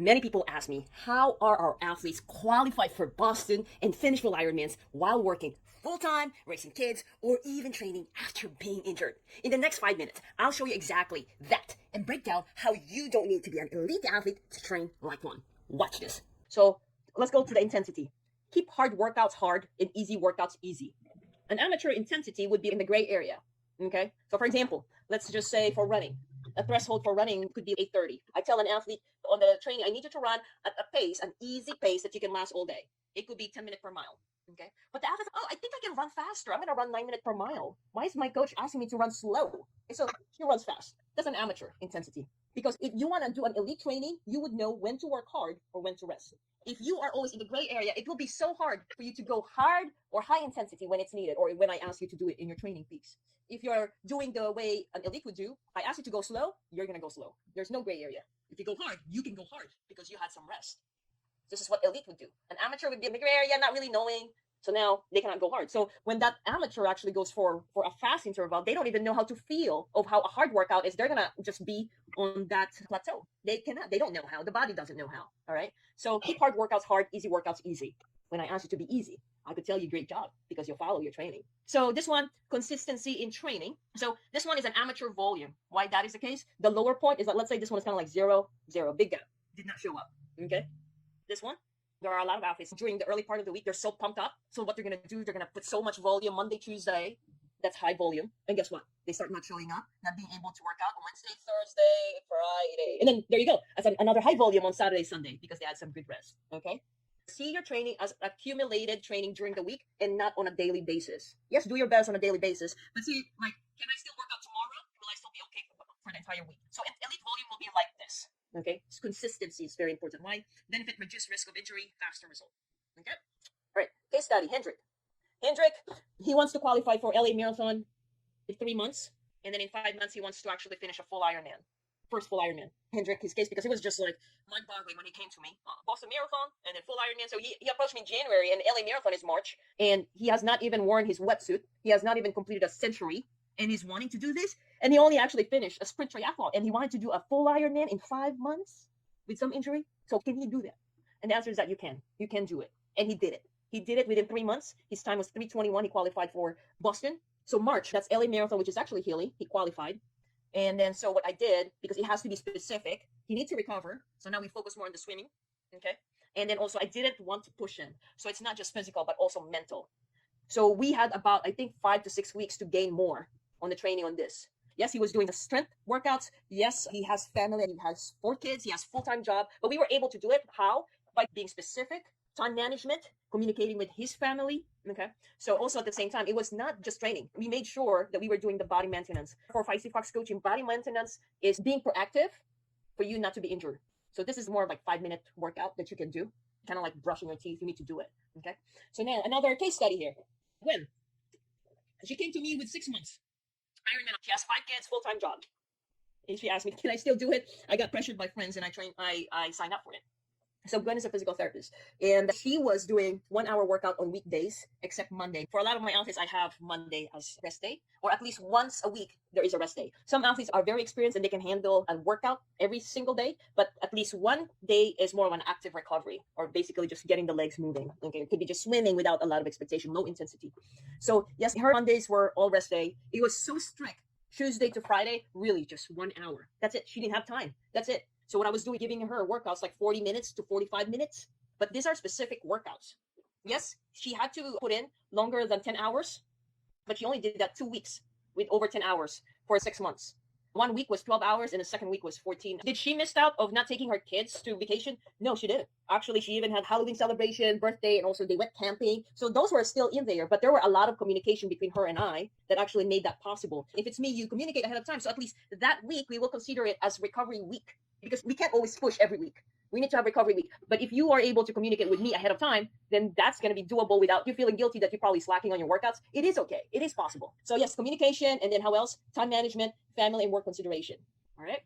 Many people ask me, how are our athletes qualified for Boston and finish full Ironmans while working full-time, raising kids, or even training after being injured? In the next 5 minutes, I'll show you exactly that and break down how you don't need to be an elite athlete to train like one. Watch this. So let's go to the intensity. Keep hard workouts hard and easy workouts easy. An amateur intensity would be in the gray area. Okay, so for example, let's just say for running, a threshold for running could be 8:30. I tell an athlete on the training, I need you to run at a pace, an easy pace that you can last all day. It could be 10 minutes per mile. Okay, but the athlete, oh, I think I can run faster. I'm gonna run 9 minutes per mile. Why is my coach asking me to run slow? So he runs fast. That's an amateur intensity. Because if you want to do an elite training, you would know when to work hard or when to rest. If you are always in the gray area, it will be so hard for you to go hard or high intensity when it's needed, or when I ask you to do it in your training peaks. If you're doing the way an elite would do, I ask you to go slow, you're going to go slow. There's no gray area. If you go hard, you can go hard because you had some rest. This is what elite would do. An amateur would be in the gray area, not really knowing. So now they cannot go hard. So when that amateur actually goes for a fast interval, they don't even know how to feel of how a hard workout is. They're going to just be on that plateau. They don't know how. The body doesn't know how. All right. So keep hard workouts hard, easy workouts easy. When I ask you to be easy, I could tell you great job because you'll follow your training. So this one, consistency in training. So this one is an amateur volume. Why that is the case? The lower point is that, let's say this one is kind of like 0, 0, big gap, did not show up. Okay. This one, there are a lot of athletes during the early part of the week. They're so pumped up. So what they're going to do, they're going to put so much volume Monday, Tuesday. That's high volume. And guess what? They start not showing up, not being able to work out on Wednesday, Thursday, Friday. And then there you go. That's another high volume on Saturday, Sunday, because they had some good rest. Okay. See your training as accumulated training during the week and not on a daily basis. Yes, do your best on a daily basis. But see, like, can I still work out tomorrow? Will I still be okay for the entire week? So elite volume will be like this. Okay, consistency is very important. Why? Benefit, reduce risk of injury, faster result. Okay, all right. Case study: Hendrik. He wants to qualify for LA Marathon in 3 months, and then in 5 months he wants to actually finish a full Ironman, first full Ironman. Hendrik, his case, because it was just like mind-boggling when he came to me. Boston Marathon and then full Ironman. So he approached me in January, and LA Marathon is March, and he has not even worn his wetsuit. He has not even completed a century, and he's wanting to do this. And he only actually finished a sprint triathlon, and he wanted to do a full Ironman in 5 months with some injury. So can he do that? And the answer is that you can. You can do it. And he did it. He did it within 3 months. His time was 3:21. He qualified for Boston. So March, that's LA Marathon, which is actually hilly. He qualified. And then so what I did, because it has to be specific, he needs to recover. So now we focus more on the swimming. Okay. And then also I didn't want to push him. So it's not just physical, but also mental. So we had about, I think, 5 to 6 weeks to gain more on the training on this. Yes, he was doing the strength workouts. Yes, he has family and he has 4 kids. He has full-time job, but we were able to do it. How? By being specific, time management, communicating with his family. Okay. So also at the same time, it was not just training. We made sure that we were doing the body maintenance. For feistyfox coaching, body maintenance is being proactive for you not to be injured. So this is more like 5-minute workout that you can do, kind of like brushing your teeth. You need to do it. Okay. So now another case study here. When she came to me with 6 months. Ironman. She has 5 kids, full-time job. And she asked me, can I still do it? I got pressured by friends and I signed up for it. So Gwen is a physical therapist, and she was doing 1 hour workout on weekdays, except Monday. For a lot of my athletes, I have Monday as rest day, or at least once a week, there is a rest day. Some athletes are very experienced and they can handle a workout every single day, but at least one day is more of an active recovery, or basically just getting the legs moving. Okay, it could be just swimming without a lot of expectation, low intensity. So yes, her Mondays were all rest day. It was so strict. Tuesday to Friday, really just 1 hour. That's it. She didn't have time. That's it. So what I was doing, giving her workouts like 40 minutes to 45 minutes, but these are specific workouts. Yes, she had to put in longer than 10 hours, but she only did that 2 weeks with over 10 hours for 6 months. 1 week was 12 hours and the second week was 14. Did she miss out of not taking her kids to vacation? No, she didn't. Actually, she even had Halloween celebration, birthday, and also they went camping. So those were still in there, but there were a lot of communication between her and I that actually made that possible. If it's me, you communicate ahead of time. So at least that week, we will consider it as recovery week, because we can't always push every week. We need to have recovery week. But if you are able to communicate with me ahead of time, then that's going to be doable without you feeling guilty that you're probably slacking on your workouts. It is okay. It is possible. So yes, communication, and then how else? Time management, family, and work consideration. All right.